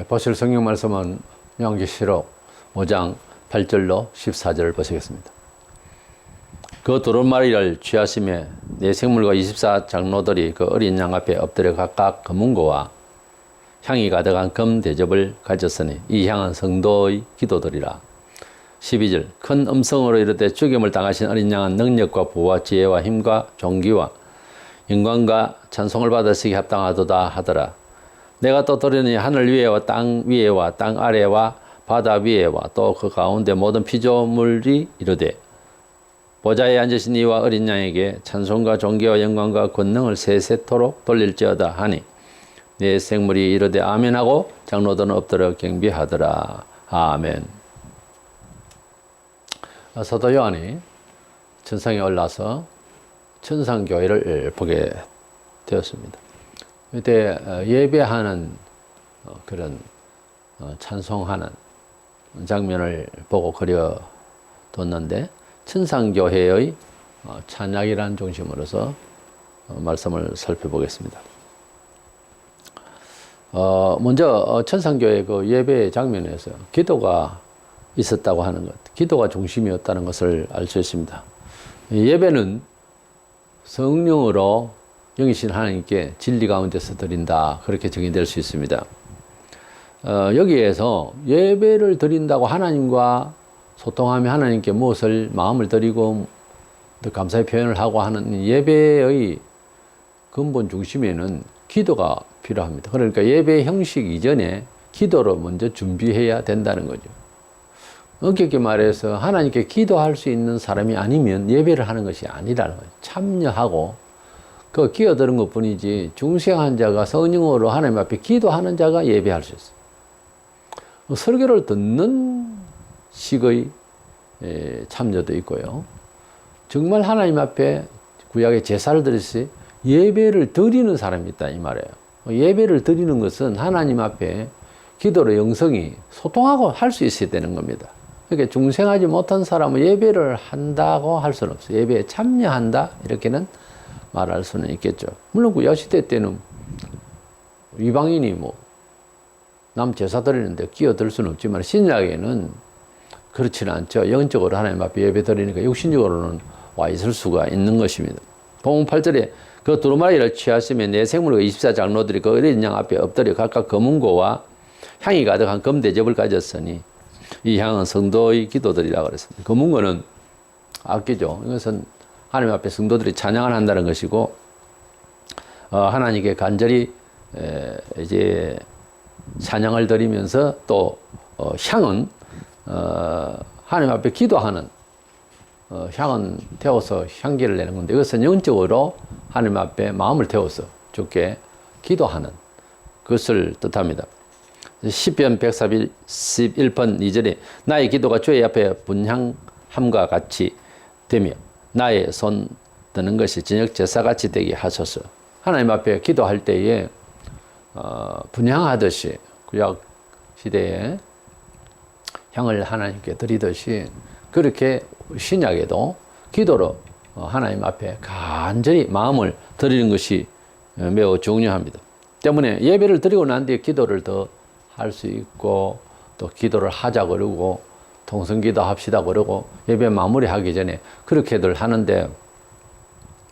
보실 성경 말씀은 요한계시록 5장 8절로 14절을 보시겠습니다. 그 두루마리를 취하심에 네 생물과 24장로들이 그 어린 양 앞에 엎드려 각각 검은고와 향이 가득한 금 대접을 가졌으니 이 향은 성도의 기도들이라. 12절 큰 음성으로 이르되 죽임을 당하신 어린 양은 능력과 부와 지혜와 힘과 존귀와 영광과 찬송을 받으시기 합당하도다 하더라. 내가 또 들으니 하늘 위에와 땅 위에와 땅 아래와 바다 위에와 또 그 가운데 모든 피조물이 이르되 보좌에 앉으신 이와 어린 양에게 찬송과 존귀와 영광과 권능을 세세토록 돌릴지어다 하니 네 생물이 이르되 아멘하고 장로들은 엎드려 경배하더라. 아멘. 사도 요한이 천상에 올라서 천상교회를 보게 되었습니다. 이때 예배하는 그런 찬송하는 장면을 보고 그려뒀는데 천상교회의 찬양이라는 중심으로서 말씀을 살펴보겠습니다. 먼저 천상교회 그 예배 장면에서 기도가 있었다고 하는 것, 기도가 중심이었다는 것을 알 수 있습니다. 예배는 성령으로 영이신 하나님께 진리 가운데서 드린다, 그렇게 정의될 수 있습니다. 여기에서 예배를 드린다고 하나님과 소통하며 하나님께 무엇을 마음을 드리고 또 감사의 표현을 하고 하는 예배의 근본 중심에는 기도가 필요합니다. 그러니까 예배 형식 이전에 기도를 먼저 준비해야 된다는 거죠. 엄격히 말해서 하나님께 기도할 수 있는 사람이 아니면 예배를 하는 것이 아니라는 거죠. 참여하고 그 끼어드는 것 뿐이지 중생한 자가 성령으로 하나님 앞에 기도하는 자가 예배할 수 있어요. 설교를 듣는 식의 참여도 있고요. 정말 하나님 앞에 구약의 제사를 드리듯이 예배를 드리는 사람이 있다 이 말이에요. 예배를 드리는 것은 하나님 앞에 기도로 영성이 소통하고 할 수 있어야 되는 겁니다. 그러니까 중생하지 못한 사람은 예배를 한다고 할 수는 없어요. 예배에 참여한다 이렇게는 말할 수는 있겠죠. 물론 구약시대 때는 이방인이 남 제사 드리는데 끼어들 수는 없지만 신약에는 그렇지는 않죠. 영적으로 하나님 앞에 예배 드리니까 육신적으로는 와 있을 수가 있는 것입니다. 본문 8절에 그 두루마리를 취하시며 네 생물과 24장로들이 그 어린 양 앞에 엎드려 각각 검은고와 향이 가득한 금대접을 가졌으니 이 향은 성도의 기도들이라고 그랬습니다. 검은고는 악기죠. 이것은 하나님 앞에 성도들이 찬양을 한다는 것이고 하나님께 간절히 이제 찬양을 드리면서 또 향은 하나님 앞에 기도하는 향은 태워서 향기를 내는 건데 이것은 영적으로 하나님 앞에 마음을 태워서 주께 기도하는 그것을 뜻합니다. 시편 141편 2절에 나의 기도가 주의 앞에 분향함과 같이 되며 나의 손 드는 것이 저녁 제사같이 되게 하소서. 하나님 앞에 기도할 때에 분향하듯이 구약 시대에 향을 하나님께 드리듯이 그렇게 신약에도 기도로 하나님 앞에 간절히 마음을 드리는 것이 매우 중요합니다. 때문에 예배를 드리고 난 뒤에 기도를 더 할 수 있고 또 기도를 하자 그러고 통성기도 합시다 그러고 예배 마무리하기 전에 그렇게들 하는데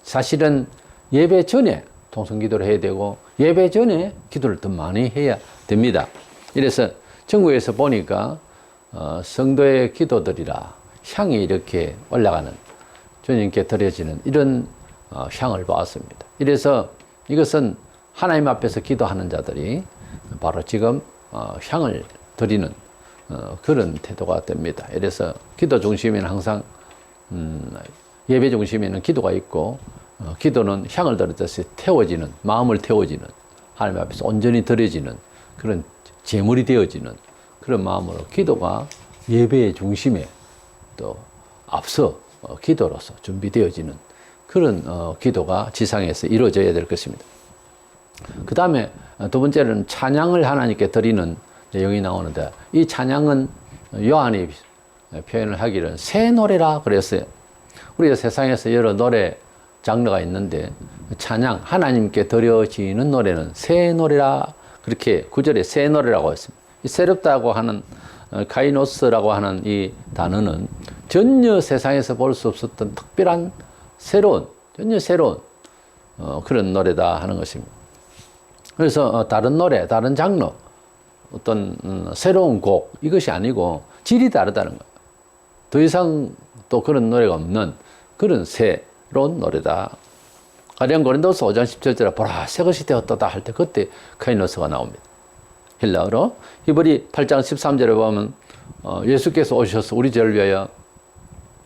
사실은 예배 전에 통성기도를 해야 되고 예배 전에 기도를 더 많이 해야 됩니다. 이래서 전국에서 보니까 성도의 기도들이라 향이 이렇게 올라가는 주님께 드려지는 이런 향을 보았습니다. 이래서 이것은 하나님 앞에서 기도하는 자들이 바로 지금 향을 드리는 그런 태도가 됩니다. 이래서 기도 중심에는 항상 예배 중심에는 기도가 있고 기도는 향을 드렸듯이 태워지는 마음을 태워지는 하나님 앞에서 온전히 드려지는 그런 제물이 되어지는 그런 마음으로 기도가 예배의 중심에 또 앞서 기도로서 준비되어지는 그런 기도가 지상에서 이루어져야 될 것입니다. 그 다음에 두 번째는 찬양을 하나님께 드리는 내용이 나오는데 이 찬양은 요한이 표현을 하기를 새 노래라 그랬어요. 우리가 세상에서 여러 노래 장르가 있는데 찬양 하나님께 드려지는 노래는 새 노래라 그렇게 구절에 새 노래라고 했습니다. 이 새롭다고 하는 카이노스라고 하는 이 단어는 전혀 세상에서 볼 수 없었던 특별한 전혀 새로운 그런 노래다 하는 것입니다. 그래서 다른 노래, 다른 장르, 어떤 새로운 곡 이것이 아니고 질이 다르다는 거예요. 더 이상 또 그런 노래가 없는 그런 새로운 노래다. 가령 고린도서 5장 17절에 보라 새 것이 되었도다 할 때 그때 카이노스가 나옵니다. 헬라어로. 히브리 8장 13절에 보면 예수께서 오셔서 우리 죄를 위하여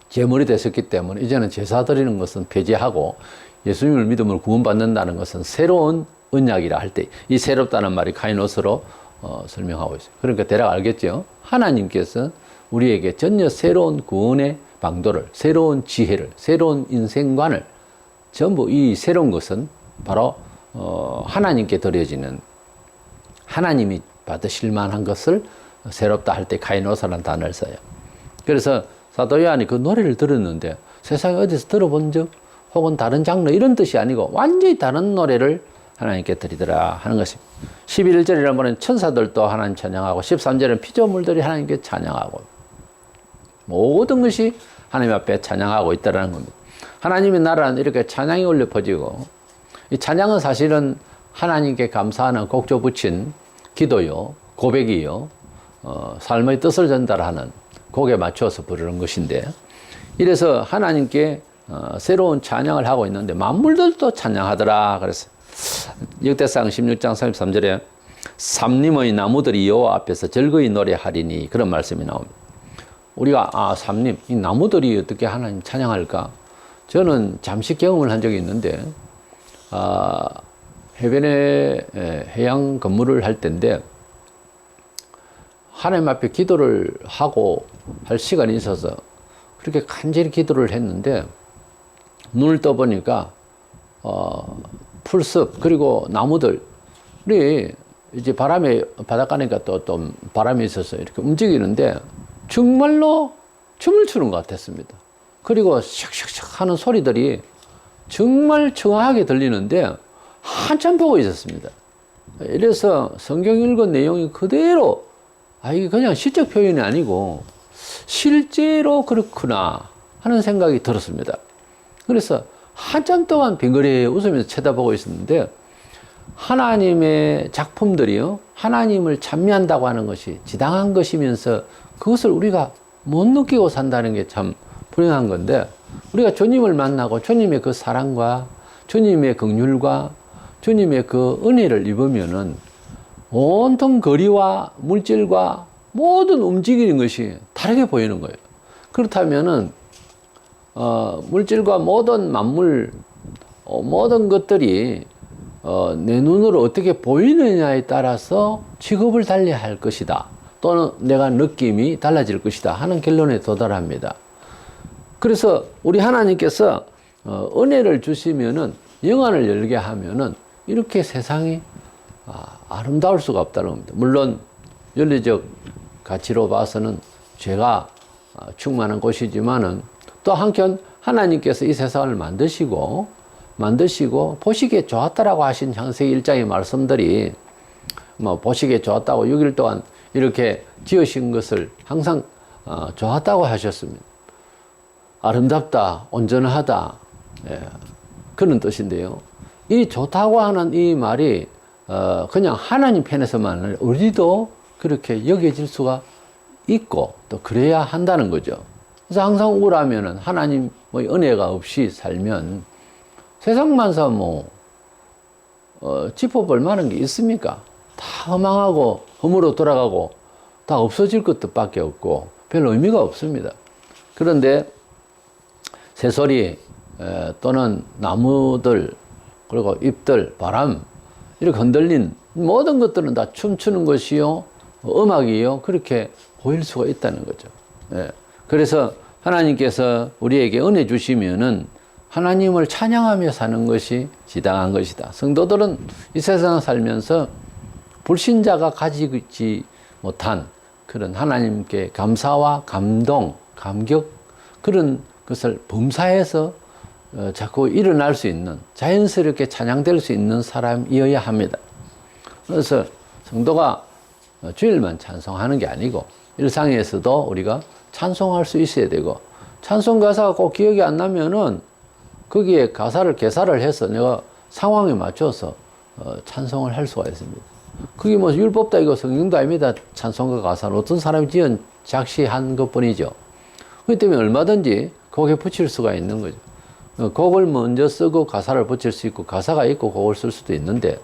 제물이 되셨기 때문에 이제는 제사 드리는 것은 폐지하고 예수님을 믿음으로 구원받는다는 것은 새로운 언약이라 할 때 이 새롭다는 말이 카이노스로 설명하고 있어요. 그러니까 대략 알겠죠? 하나님께서 우리에게 전혀 새로운 구원의 방도를, 새로운 지혜를, 새로운 인생관을 전부 이 새로운 것은 바로 하나님께 드려지는 하나님이 받으실 만한 것을 새롭다 할 때 카이노스라는 단어를 써요. 그래서 사도 요한이 그 노래를 들었는데 세상에 어디서 들어본 적 혹은 다른 장르 이런 뜻이 아니고 완전히 다른 노래를 하나님께 드리더라 하는 것입니다. 11절이라는 번은 천사들도 하나님 찬양하고 13절은 피조물들이 하나님께 찬양하고 모든 것이 하나님 앞에 찬양하고 있다는 겁니다. 하나님의 나라는 이렇게 찬양이 울려 퍼지고 이 찬양은 사실은 하나님께 감사하는 곡조 붙인 기도요, 고백이요, 삶의 뜻을 전달하는 곡에 맞춰서 부르는 것인데 이래서 하나님께 새로운 찬양을 하고 있는데 만물들도 찬양하더라. 그래서 역대상 16장 33절에 삼림의 나무들이 여호와 앞에서 즐거이 노래하리니 그런 말씀이 나옵니다. 우리가 삼림, 이 나무들이 어떻게 하나님 찬양할까? 저는 잠시 경험을 한 적이 있는데 해변에 해양 근무를 할 때인데 하나님 앞에 기도를 하고 할 시간이 있어서 그렇게 간절히 기도를 했는데 눈을 떠보니까 풀숲 그리고 나무들이 이제 바람에 바닷가니까 또 바람이 있어서 이렇게 움직이는데 정말로 춤을 추는 것 같았습니다. 그리고 샥샥샥 하는 소리들이 정말 청아하게 들리는데 한참 보고 있었습니다. 이래서 성경 읽은 내용이 그대로 이게 그냥 시적 표현이 아니고 실제로 그렇구나 하는 생각이 들었습니다. 그래서 한참 동안 빙그레 웃으면서 쳐다보고 있었는데 하나님의 작품들이요, 하나님을 찬미한다고 하는 것이 지당한 것이면서 그것을 우리가 못 느끼고 산다는 게 참 불행한 건데 우리가 주님을 만나고 주님의 그 사랑과 주님의 긍휼과 주님의 그 은혜를 입으면은 온통 거리와 물질과 모든 움직이는 것이 다르게 보이는 거예요. 그렇다면은 물질과 모든 만물 모든 것들이 내 눈으로 어떻게 보이느냐에 따라서 취급을 달리할 것이다. 또는 내가 느낌이 달라질 것이다 하는 결론에 도달합니다. 그래서 우리 하나님께서 은혜를 주시면은 영안을 열게 하면은 이렇게 세상이 아름다울 수가 없다는 겁니다. 물론 윤리적 가치로 봐서는 죄가 충만한 곳이지만은 또 한편 하나님께서 이 세상을 만드시고 보시기에 좋았다라고 하신 창세기 1장의 말씀들이 보시기에 좋았다고 6일 동안 이렇게 지으신 것을 항상 좋았다고 하셨습니다. 아름답다, 온전하다, 그런 뜻인데요. 이 좋다고 하는 이 말이 그냥 하나님 편에서만 우리도 그렇게 여겨질 수가 있고 또 그래야 한다는 거죠. 그래서 항상 우울하면은 하나님의 은혜가 없이 살면 세상만사 짚어볼 만한 게 있습니까? 다 허망하고 허물어 돌아가고 다 없어질 것밖에 없고 별 의미가 없습니다. 그런데 새소리 또는 나무들 그리고 잎들, 바람 이렇게 흔들린 모든 것들은 다 춤추는 것이요 음악이요 그렇게 보일 수가 있다는 거죠. 그래서 하나님께서 우리에게 은혜 주시면은 하나님을 찬양하며 사는 것이 지당한 것이다. 성도들은 이 세상을 살면서 불신자가 가지지 못한 그런 하나님께 감사와 감동, 감격 그런 것을 범사해서 자꾸 일어날 수 있는 자연스럽게 찬양될 수 있는 사람이어야 합니다. 그래서 성도가 주일만 찬송하는 게 아니고 일상에서도 우리가 찬송할 수 있어야 되고, 찬송 가사가 꼭 기억이 안 나면은 거기에 가사를 개사를 해서 내가 상황에 맞춰서 찬송을 할 수가 있습니다. 그게 뭐 율법도 아니고 성경도 아닙니다. 찬송가 가사는 어떤 사람이 지은 작시한 것뿐이죠. 그렇기 때문에 얼마든지 곡에 붙일 수가 있는 거죠. 곡을 먼저 쓰고 가사를 붙일 수 있고, 가사가 있고 곡을 쓸 수도 있는데,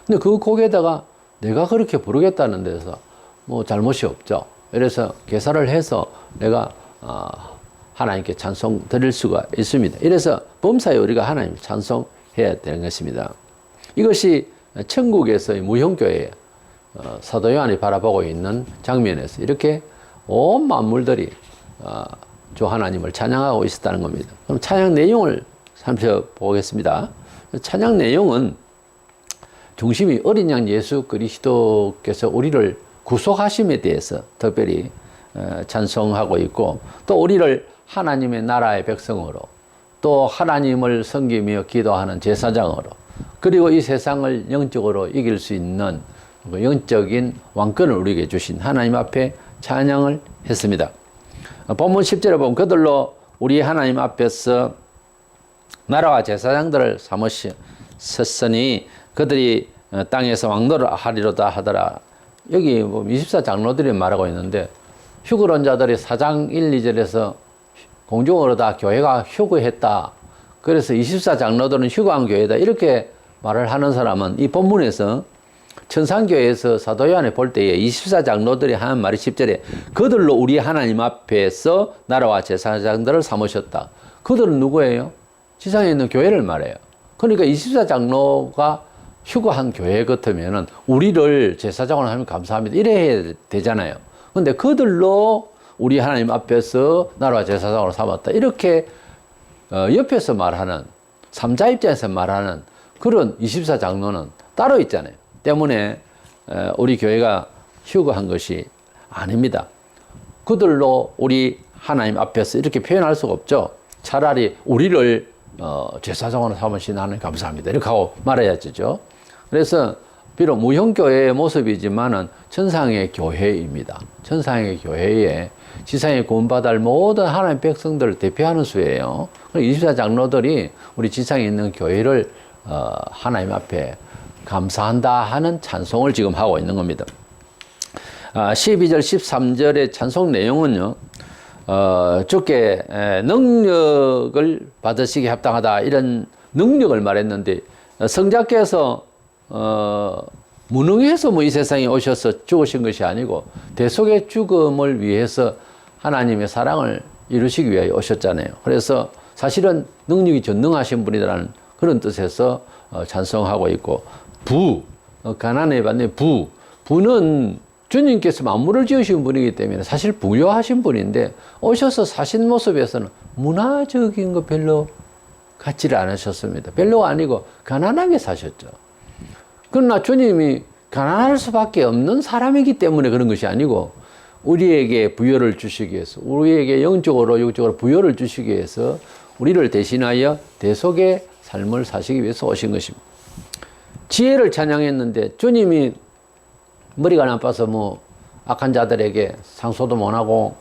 근데 그 곡에다가 내가 그렇게 부르겠다는 데서 뭐 잘못이 없죠. 그래서 개사를 해서 내가 하나님께 찬송 드릴 수가 있습니다. 이래서 범사에 우리가 하나님 찬송해야 되는 것입니다. 이것이 천국에서의 무형교회 사도 요한이 바라보고 있는 장면에서 이렇게 온 만물들이 주 하나님을 찬양하고 있었다는 겁니다. 그럼 찬양 내용을 살펴보겠습니다. 찬양 내용은 중심이 어린 양 예수 그리스도께서 우리를 구속하심에 대해서 특별히 찬송하고 있고, 또 우리를 하나님의 나라의 백성으로, 또 하나님을 섬기며 기도하는 제사장으로, 그리고 이 세상을 영적으로 이길 수 있는 영적인 왕권을 우리에게 주신 하나님 앞에 찬양을 했습니다. 본문 10절에 보면 그들로 우리 하나님 앞에서 나라와 제사장들을 삼으셨으니 그들이 땅에서 왕노를 하리로다 하더라. 여기 24장로들이 말하고 있는데, 휴거론 자들이 4장 1, 2절에서 공중으로 다 교회가 휴거했다. 그래서 24장로들은 휴거한 교회다. 이렇게 말을 하는 사람은 이 본문에서 천상교회에서 사도 요한이 볼 때에 24장로들이 하는 말이 10절에 그들로 우리 하나님 앞에서 나라와 제사장들을 삼으셨다. 그들은 누구예요? 지상에 있는 교회를 말해요. 그러니까 24장로가 휴거한 교회 같으면은 우리를 제사장으로 하면 감사합니다. 이래야 되잖아요. 근데 그들로 우리 하나님 앞에서 나라와 제사장으로 삼았다. 이렇게 옆에서 말하는, 삼자 입장에서 말하는 그런 24장로는 따로 있잖아요. 때문에 우리 교회가 휴거한 것이 아닙니다. 그들로 우리 하나님 앞에서 이렇게 표현할 수가 없죠. 차라리 우리를 제사장으로 삼으신 하나님 감사합니다. 이렇게 하고 말해야죠. 그래서 비록 무형교회의 모습이지만은 천상의 교회입니다. 천상의 교회에 지상에 구원받을 모든 하나님의 백성들을 대표하는 수예요. 24장로들이 우리 지상에 있는 교회를 하나님 앞에 감사한다 하는 찬송을 지금 하고 있는 겁니다. 12절 13절의 찬송 내용은요, 주께 능력을 받으시기 합당하다, 이런 능력을 말했는데, 성자께서 무능해서 뭐 이 세상에 오셔서 죽으신 것이 아니고 대속의 죽음을 위해서 하나님의 사랑을 이루시기 위하여 오셨잖아요. 그래서 사실은 능력이 전능하신 분이라는 그런 뜻에서 찬송하고 있고, 가난에 받는 부는 주님께서 만물을 지으신 분이기 때문에 사실 부유하신 분인데 오셔서 사신 모습에서는 문화적인 거 별로 갖지를 않으셨습니다. 별로가 아니고 가난하게 사셨죠. 그러나 주님이 가난할 수밖에 없는 사람이기 때문에 그런 것이 아니고 우리에게 부여를 주시기 위해서, 우리에게 영적으로 육적으로 부여를 주시기 위해서 우리를 대신하여 대속의 삶을 사시기 위해서 오신 것입니다. 지혜를 찬양했는데 주님이 머리가 나빠서 뭐 악한 자들에게 상소도 못하고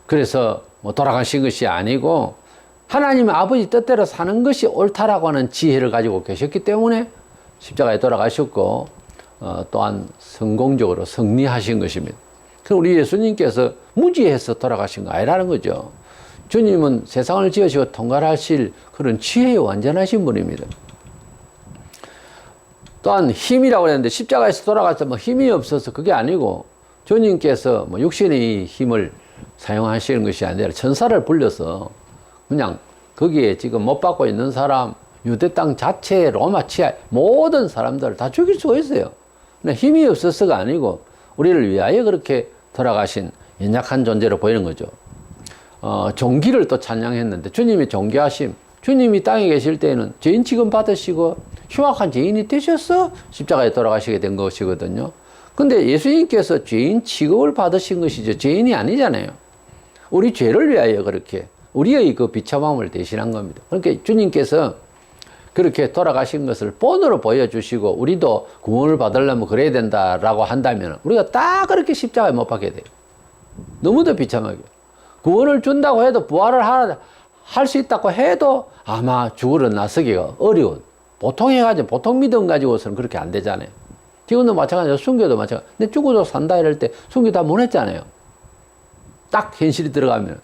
그래서 뭐 돌아가신 것이 아니고 하나님의 아버지 뜻대로 사는 것이 옳다라고 하는 지혜를 가지고 계셨기 때문에 십자가에 돌아가셨고 또한 성공적으로 승리하신 것입니다. 그럼 우리 예수님께서 무지해서 돌아가신 거 아니라는 거죠. 주님은 세상을 지으시고 통괄하실 그런 지혜에 완전하신 분입니다. 또한 힘이라고 했는데 십자가에서 돌아가서 뭐 힘이 없어서 그게 아니고 주님께서 뭐 육신의 힘을 사용하시는 것이 아니라 천사를 불려서 그냥 거기에 지금 못 받고 있는 사람, 유대 땅 자체, 로마 치하 모든 사람들을 다 죽일 수가 있어요. 근데 힘이 없어서가 아니고 우리를 위하여 그렇게 돌아가신 연약한 존재로 보이는 거죠. 종기를 또 찬양했는데 주님이 종기하심, 주님이 땅에 계실 때에는 죄인 취급 받으시고 흉악한 죄인이 되셔서 십자가에 돌아가시게 된 것이거든요. 근데 예수님께서 죄인 취급을 받으신 것이죠. 죄인이 아니잖아요. 우리 죄를 위하여 그렇게 우리의 그 비참함을 대신한 겁니다. 그러니까 주님께서 그렇게 돌아가신 것을 본으로 보여주시고 우리도 구원을 받으려면 그래야 된다라고 한다면 우리가 딱 그렇게 십자가에 못 박게 돼요. 너무도 비참하게. 구원을 준다고 해도 부활을 할 수 있다고 해도 아마 죽으러 나서기가 어려운, 보통 해가지고 보통 믿음 가지고서는 그렇게 안 되잖아요. 지금도 마찬가지로 순교도 마찬가지로 근데 죽어도 산다 이럴 때 순교 다 못 했잖아요. 딱 현실이 들어가면.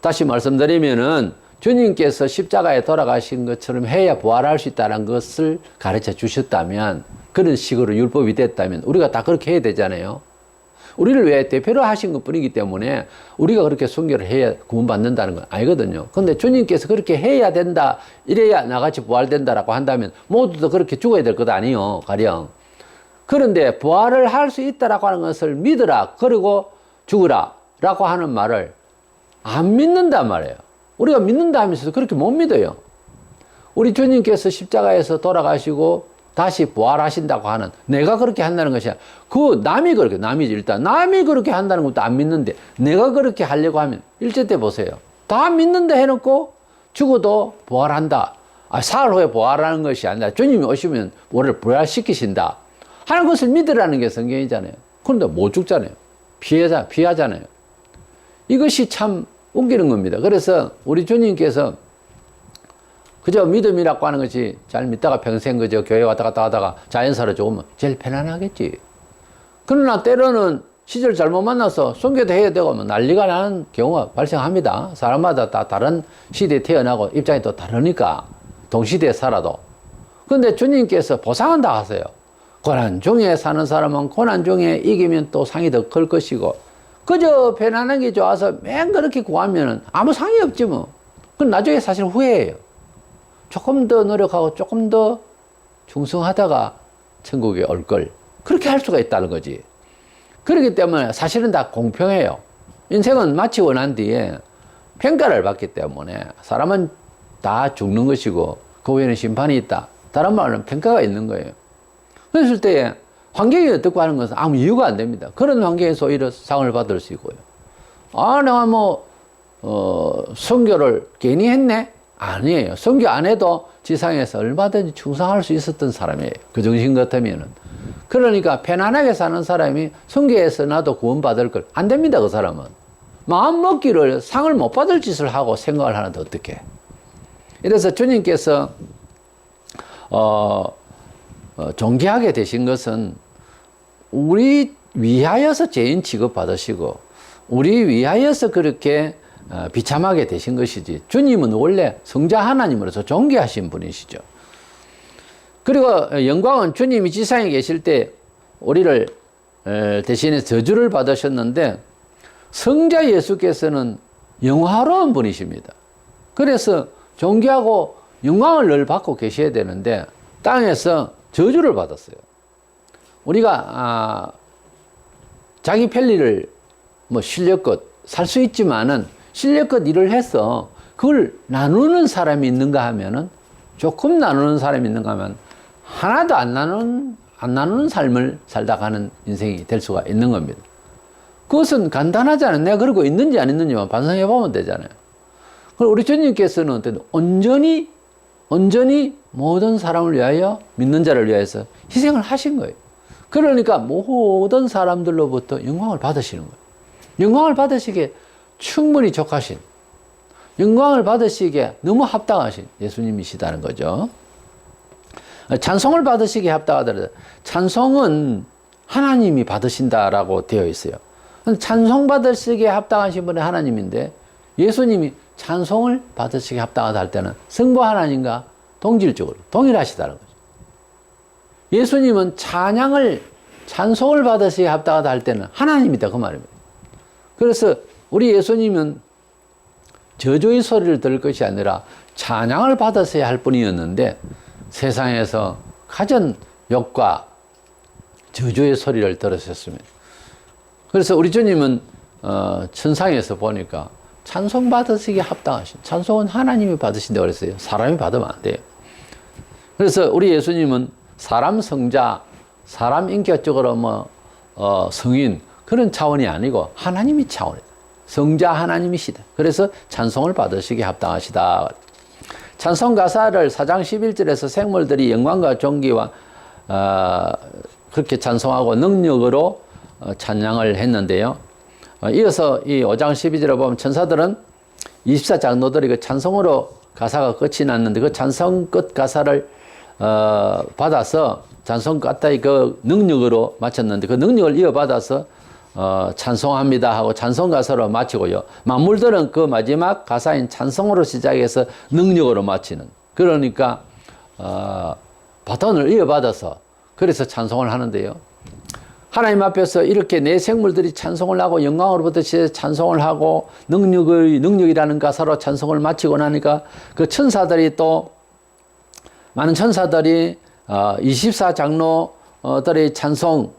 다시 말씀드리면은 주님께서 십자가에 돌아가신 것처럼 해야 부활할 수 있다는 것을 가르쳐 주셨다면, 그런 식으로 율법이 됐다면 우리가 다 그렇게 해야 되잖아요. 우리를 왜 대표로 하신 것 뿐이기 때문에 우리가 그렇게 순교를 해야 구원받는다는 건 아니거든요. 근데 주님께서 그렇게 해야 된다, 이래야 나같이 부활된다라고 한다면 모두도 그렇게 죽어야 될 것 아니에요, 가령. 그런데 부활을 할 수 있다라고 하는 것을 믿으라, 그리고 죽으라 라고 하는 말을 안 믿는단 말이에요. 우리가 믿는다 하면서도 그렇게 못 믿어요. 우리 주님께서 십자가에서 돌아가시고 다시 부활하신다고 하는, 내가 그렇게 한다는 것이 아니라 그 남이 그렇게, 남이지 일단 남이 그렇게 한다는 것도 안 믿는데 내가 그렇게 하려고 하면 일제 때 보세요. 다 믿는다 해놓고 죽어도 부활한다, 사흘 후에 부활하는 것이 아니라 주님이 오시면 우리를 부활시키신다 하는 것을 믿으라는 게 성경이잖아요. 그런데 못 죽잖아요. 피하잖아요. 이것이 참 웃기는 겁니다. 그래서 우리 주님께서 그저 믿음이라고 하는 것이 잘 믿다가 평생 그저 교회 왔다 갔다 하다가 자연사로 죽으면 제일 편안하겠지. 그러나 때로는 시절 잘못 만나서 순교도 해야 되고 뭐 난리가 나는 경우가 발생합니다. 사람마다 다 다른 시대에 태어나고 입장이 또 다르니까, 동시대에 살아도. 그런데 주님께서 보상한다 하세요. 고난 중에 사는 사람은 고난 중에 이기면 또 상이 더 클 것이고, 그저 편안하게 좋아서 맨 그렇게 구하면 아무 상이 없지 뭐. 그건 나중에 사실 후회해요. 조금 더 노력하고 조금 더 충성하다가 천국에 올 걸. 그렇게 할 수가 있다는 거지. 그렇기 때문에 사실은 다 공평해요. 인생은 마치고 난 뒤에 평가를 받기 때문에 사람은 다 죽는 것이고 그 후에는 심판이 있다. 다른 말은 평가가 있는 거예요. 그랬을 때 환경이 어떻고 하는 것은 아무 이유가 안 됩니다. 그런 환경에서 오히려 상을 받을 수 있고요. 내가 선교를 괜히 했네? 아니에요. 선교 안 해도 지상에서 얼마든지 충성할 수 있었던 사람이에요. 그 정신 같으면은. 그러니까 편안하게 사는 사람이 선교에서 나도 구원받을 걸. 안 됩니다, 그 사람은. 마음 먹기를 상을 못 받을 짓을 하고 생각을 하는데 어떡해. 이래서 주님께서, 존귀하게 되신 것은 우리 위하여서 죄인 취급받으시고 우리 위하여서 그렇게 비참하게 되신 것이지, 주님은 원래 성자 하나님으로서 존귀하신 분이시죠. 그리고 영광은 주님이 지상에 계실 때 우리를 대신에 저주를 받으셨는데, 성자 예수께서는 영화로운 분이십니다. 그래서 존귀하고 영광을 늘 받고 계셔야 되는데 땅에서 저주를 받았어요. 우리가 자기 편리를 실력껏 살 수 있지만은 실력껏 일을 해서 그걸 나누는 사람이 있는가 하면은, 조금 나누는 사람이 있는가 하면 하나도 안 나누는 삶을 살다 가는 인생이 될 수가 있는 겁니다. 그것은 간단하잖아요. 내가 그러고 있는지 안 있는지만 반성해 보면 되잖아요. 그리고 우리 주님께서는 온전히 모든 사람을 위하여, 믿는 자를 위하여서 희생을 하신 거예요. 그러니까 모든 사람들로부터 영광을 받으시는 거예요. 영광을 받으시기에 충분히 족하신, 영광을 받으시기에 너무 합당하신 예수님이시다는 거죠. 찬송을 받으시기에 합당하더라도 찬송은 하나님이 받으신다라고 되어 있어요. 찬송 받으시기에 합당하신 분이 하나님인데, 예수님이 찬송을 받으시기에 합당하다 할 때는 성부 하나님과 동질적으로 동일하시다는 거죠. 예수님은 찬송을 받으시기에 합당하다 할 때는 하나님이다, 그 말입니다. 그래서 우리 예수님은 저주의 소리를 들을 것이 아니라 찬양을 받으셔야 할 분이었는데, 세상에서 가진 욕과 저주의 소리를 들으셨습니다. 그래서 우리 주님은 천상에서 보니까 찬송 받으시기에 합당하신, 찬송은 하나님이 받으신다고 그랬어요. 사람이 받으면 안 돼요. 그래서 우리 예수님은 사람 성자, 사람 인격적으로 성인, 그런 차원이 아니고 하나님이 차원이다. 성자 하나님이시다. 그래서 찬송을 받으시기에 합당하시다. 찬송 가사를 4장 11절에서 생물들이 영광과 존귀와 그렇게 찬송하고 능력으로 찬양을 했는데요. 이어서 이 5장 12절에 보면 천사들은 24장로들이 그 찬송으로 가사가 끝이 났는데 그 찬송 끝 가사를 받아서 찬송 끝의 그 능력으로 마쳤는데 그 능력을 이어받아서 찬송합니다 하고 찬송 가사로 마치고요. 만물들은 그 마지막 가사인 찬송으로 시작해서 능력으로 마치는, 그러니까 바톤을 이어받아서 그래서 찬송을 하는데요. 하나님 앞에서 이렇게 내 생물들이 찬송을 하고 영광으로부터 찬송을 하고 능력이라는 가사로 찬송을 마치고 나니까 그 천사들이 또 많은 천사들이 24장로들의 찬송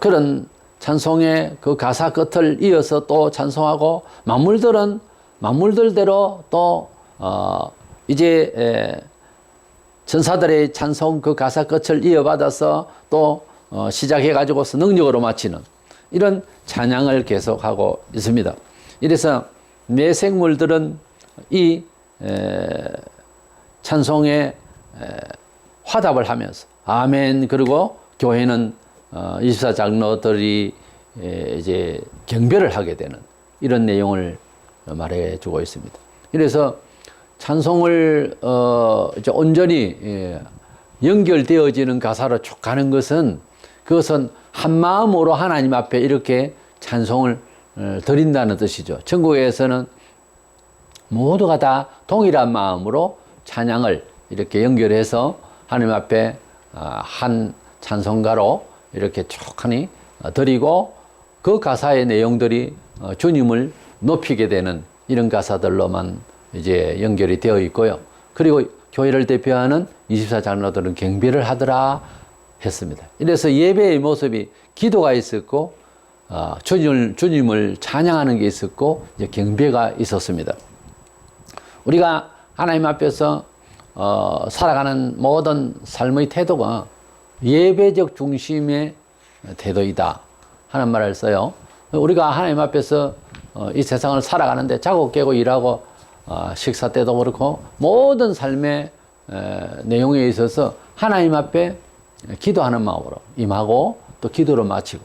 그런 찬송의 그 가사 끝을 이어서 또 찬송하고 만물들은 만물들대로 또 이제 천사들의 찬송 그 가사 끝을 이어받아서 또 시작해 가지고서 능력으로 마치는 이런 찬양을 계속하고 있습니다. 이래서 매 생물들은 이 찬송에 화답을 하면서 아멘, 그리고 교회는 24장로들이 이제 경배를 하게 되는 이런 내용을 말해 주고 있습니다. 그래서 찬송을 이제 온전히 연결되어지는 가사로 쭉 가는 것은 그것은 한 마음으로 하나님 앞에 이렇게 찬송을 드린다는 뜻이죠. 천국에서는 모두가 다 동일한 마음으로 찬양을 이렇게 연결해서 하나님 앞에 한 찬송가로 이렇게 쭉 드리고 그 가사의 내용들이 주님을 높이게 되는 이런 가사들로만 이제 연결이 되어 있고요. 그리고 교회를 대표하는 24장로들은 경배를 하더라 했습니다. 이래서 예배의 모습이 기도가 있었고 주님을 찬양하는 게 있었고 이제 경배가 있었습니다. 우리가 하나님 앞에서 살아가는 모든 삶의 태도가 예배적 중심의 태도이다 하는 말을 써요. 우리가 하나님 앞에서 이 세상을 살아가는데 자고 깨고 일하고 식사 때도 그렇고 모든 삶의 내용에 있어서 하나님 앞에 기도하는 마음으로 임하고 또 기도로 마치고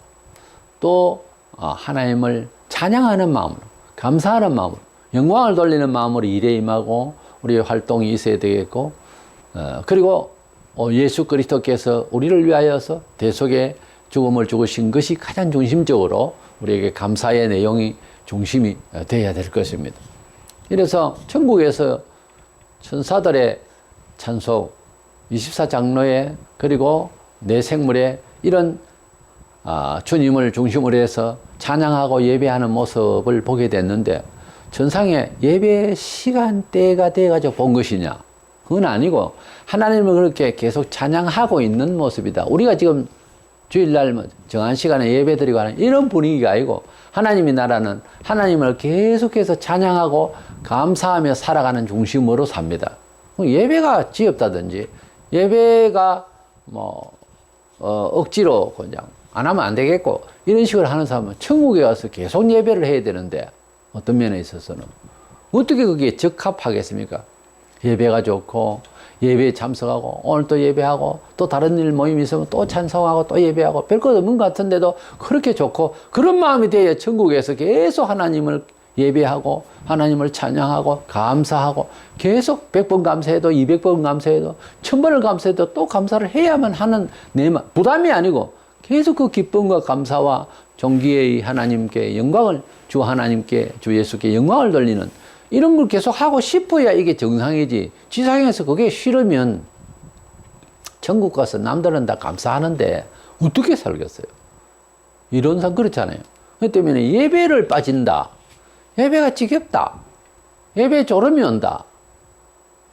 또 하나님을 찬양하는 마음으로 감사하는 마음으로 영광을 돌리는 마음으로 일에 임하고 우리의 활동이 있어야 되겠고 그리고 예수 그리스도께서 우리를 위하여서 대속의 죽음을 죽으신 것이 가장 중심적으로 우리에게 감사의 내용이 중심이 되어야 될 것입니다. 이래서 천국에서 천사들의 찬송, 24장로의 그리고 내 생물의 이런 주님을 중심으로 해서 찬양하고 예배하는 모습을 보게 됐는데 전상에 예배 시간대가 돼가지고 본 것이냐? 그건 아니고 하나님을 그렇게 계속 찬양하고 있는 모습이다. 우리가 지금 주일날 정한 시간에 예배 드리고 하는 이런 분위기가 아니고 하나님의 나라는 하나님을 계속해서 찬양하고 감사하며 살아가는 중심으로 삽니다. 예배가 지엽다든지 예배가 억지로 그냥 안 하면 안 되겠고 이런 식으로 하는 사람은 천국에 가서 계속 예배를 해야 되는데 어떤 면에 있어서는 어떻게 그게 적합하겠습니까? 예배가 좋고 예배에 참석하고 오늘 또 예배하고 또 다른 일 모임이 있으면 또 찬송하고 또 예배하고 별것 없는 것 같은데도 그렇게 좋고 그런 마음이 돼야 천국에서 계속 하나님을 예배하고 하나님을 찬양하고 감사하고 계속 100번 감사해도 200번 감사해도 1000번을 감사해도 또 감사를 해야만 하는 부담이 아니고 계속 그 기쁨과 감사와 존귀의 하나님께 영광을 주 하나님께 주 예수께 영광을 돌리는 이런 걸 계속 하고 싶어야 이게 정상이지. 지상에서 그게 싫으면 천국 가서 남들은 다 감사하는데 어떻게 살겠어요? 이론상 그렇잖아요. 그렇기 때문에 예배를 빠진다. 예배가 지겹다. 예배에 졸음이 온다.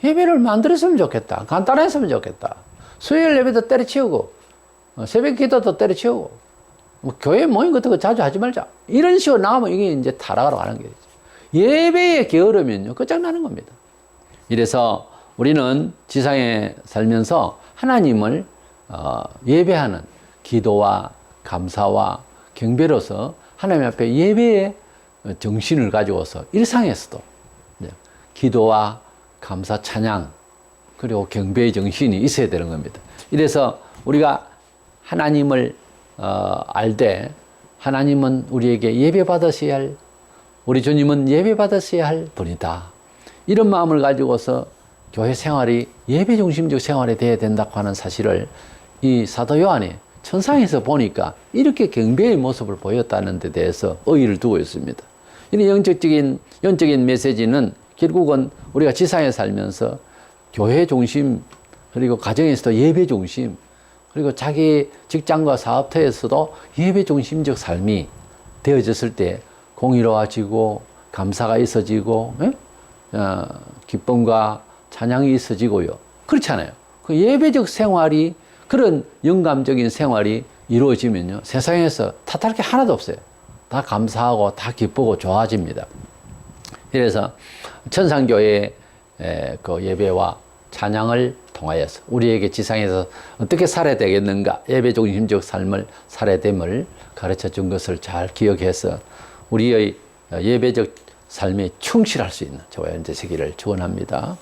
예배를 만들었으면 좋겠다. 간단했으면 좋겠다. 수요일 예배도 때려치우고 새벽 기도도 때려치우고 교회 모임 같은 거 자주 하지 말자. 이런 식으로 나가면 이게 이제 타락하러 가는 거죠. 예배에 게으르면요 끝장나는 겁니다. 이래서 우리는 지상에 살면서 하나님을 예배하는 기도와 감사와 경배로서 하나님 앞에 예배의 정신을 가지고서 일상에서도 기도와 감사 찬양 그리고 경배의 정신이 있어야 되는 겁니다. 이래서 우리가 하나님을 알되 하나님은 우리에게 예배 받으셔야 할, 우리 주님은 예배 받으셔야 할 분이다. 이런 마음을 가지고서 교회 생활이 예배 중심적 생활이 되어야 된다고 하는 사실을 이 사도 요한이 천상에서 보니까 이렇게 경배의 모습을 보였다는 데 대해서 의의를 두고 있습니다. 이런 영적인 메시지는 결국은 우리가 지상에 살면서 교회 중심, 그리고 가정에서도 예배 중심, 그리고 자기 직장과 사업터에서도 예배 중심적 삶이 되어졌을 때 공의로워지고 감사가 있어지고 기쁨과 찬양이 있어지고요. 그렇잖아요. 그 예배적 생활이, 그런 영감적인 생활이 이루어지면요, 세상에서 탓할 게 하나도 없어요. 다 감사하고 다 기쁘고 좋아집니다. 그래서 천상교회의 그 예배와 찬양을 통하여서 우리에게 지상에서 어떻게 살아야 되겠는가, 예배 중심적 삶을 살아야 됨을 가르쳐 준 것을 잘 기억해서 우리의 예배적 삶에 충실할 수 있는 저와 현재 세기를 축원합니다.